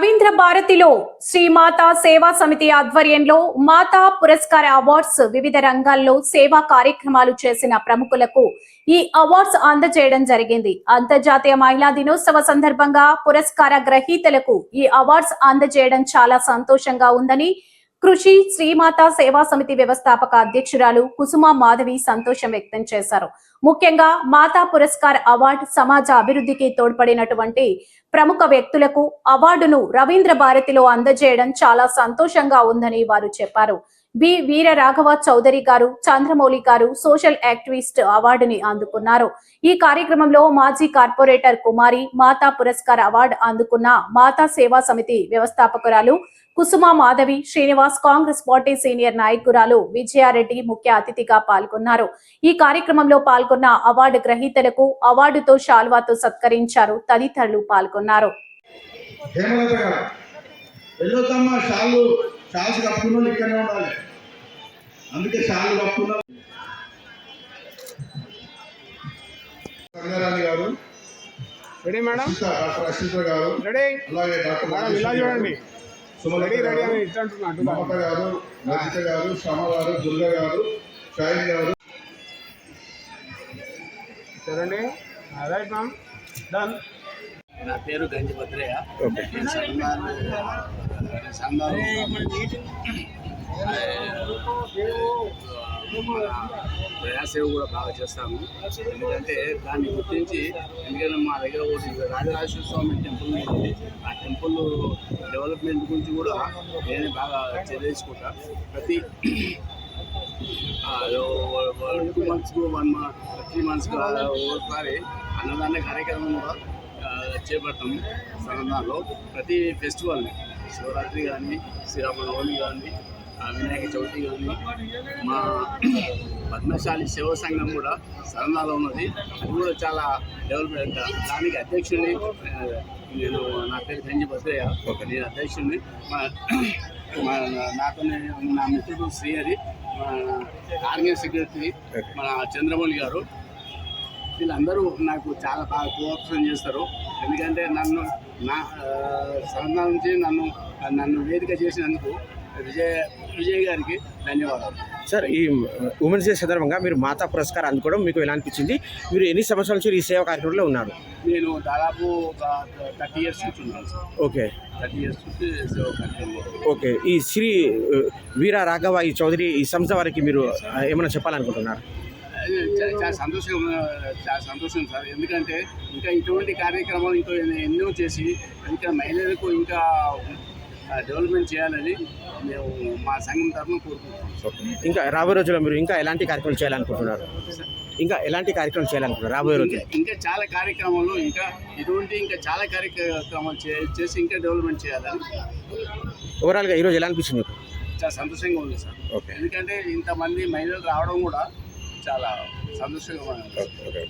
రవీంద్ర భారతిలో శ్రీమాతా సేవా సమితి ఆధ్వర్యంలో మాతా పురస్కార అవార్డ్స్ వివిధ రంగాల్లో సేవా కార్యక్రమాలు చేసిన ప్రముఖులకు ఈ అవార్డ్స్ అందజేయడం జరిగింది. అంతర్జాతీయ మహిళా దినోత్సవ సందర్భంగా పురస్కార గ్రహీతలకు ఈ అవార్డ్స్ అందజేయడం చాలా సంతోషంగా ఉందని కృషి శ్రీమాతా సేవా సమితి వ్యవస్థాపక అధ్యక్షురాలు కుసుమ మాధవి సంతోషం వ్యక్తం చేశారు. ముఖ్యంగా మాతా పురస్కార్ అవార్డు సమాజ అభివృద్ధికి తోడ్పడినటువంటి ప్రముఖ వ్యక్తులకు అవార్డును రవీంద్ర భారతిలో అందజేయడం చాలా సంతోషంగా ఉందని వారు చెప్పారు. బి వీర రాఘవ చౌదరి గారు, చంద్రమౌళి గారు సోషల్ యాక్టివిస్ట్ అవార్డుని అందుకున్నారు. ఈ కార్యక్రమంలో మాజీ కార్పొరేటర్ కుమారి మాతా పురస్కార్ అవార్డు అందుకున్న మాతా సేవా సమితి వ్యవస్థాపకురాలు కుసుమ మాధవి, శ్రీనివాస్, కాంగ్రెస్ పార్టీ సీనియర్ నాయకురాలు విజయారెడ్డి ముఖ్య అతిథిగా పాల్గొన్నారు. ఈ కార్యక్రమంలో పాల్గొన్న అవార్డు గ్రహీతలకు అవార్డుతో శాల్వాతో సత్కరించారు. తదితరులు పాల్గొన్నారు. మమత గారు, రజిత గారు, శ్రమ గారు, దుర్గ గారు, షాయిన్ గారు. చూడండి. Right ma'am, done. నా పేరు గంజి భద్రయ్య. ప్రయాసేవ కూడా బాగా చేస్తాము. ఎందుకంటే దాన్ని గుర్తించి, ఎందుకంటే మా దగ్గర ఒకటి రాజరాజేశ్వర స్వామి టెంపుల్ ఉంది. ఆ టెంపుల్ డెవలప్మెంట్ గురించి కూడా నేను బాగా చర్చించుకుంటా. ప్రతి 2 months 3 months ఒకసారి అన్నదాన కార్యక్రమం కూడా చేపడతాము. సన్నదానంలో ప్రతి ఫెస్టివల్, శివరాత్రి కానీ, శ్రీరామనవమి కానీ, వినాయక చవితి కానీ, మా పద్మశాలి శివ సంఘం కూడా సరణాలో ఉన్నది. అది కూడా చాలా డెవలప్మెంట్. దానికి అధ్యక్షుడిని నేను. నా పేరు గంజి భద్రయ్య. నేను అధ్యక్షుడిని. నాతో నా మిత్రుడు శ్రీహరి, ఆర్గనైజ్ సెక్రటరీ మన చంద్రమౌళి గారు, వీళ్ళందరూ నాకు చాలా బాగా కోఆపరేషన్ చేస్తారు. ఎందుకంటే నా సరదా నుంచి నన్ను వేదిక చేసినందుకు విజయ్ గారికి ధన్యవాదాలు. సార్, ఈ ఉమెన్స్ డే సందర్భంగా మీరు మాతా పురస్కారం అందుకోవడం మీకు ఎలా అనిపించింది? మీరు ఎన్ని సంవత్సరాల నుంచి ఈ సేవా కార్యక్రమంలో ఉన్నారు? నేను దాదాపు ఒక 30 years నుంచి ఉన్నాను సార్. ఓకే, 30 years నుంచి సేవా కార్యక్రమంలో. ఓకే, ఈ శ్రీ వీర రాఘవ ఈ చౌదరి ఈ సంస్థ వారికి మీరు ఏమైనా చెప్పాలనుకుంటున్నారు? చాలా సంతోషం సార్. ఎందుకంటే ఇంకా ఇటువంటి కార్యక్రమాలు ఇంకా ఎన్నో చేసి ఇంకా మహిళలకు ఇంకా డెవలప్మెంట్ చేయాలని మేము మా సంఘం తరఫున కోరుకుంటున్నాం. ఇంకా రాబోయే రోజుల్లో మీరు ఇంకా ఎలాంటి కార్యక్రమాలు చేయాలనుకుంటున్నారు? రాబోయే రోజుల్లో ఇంకా చాలా కార్యక్రమాలు, ఇంకా చాలా కార్యక్రమాలు చేసి ఇంకా డెవలప్మెంట్ చేయాలని. ఓవరాల్గా ఈరోజు ఎలా అనిపించింది? చాలా సంతోషంగా ఉంది సార్. ఎందుకంటే ఇంతమంది మహిళలు రావడం కూడా చాలా సంతోషంగా ఉంది.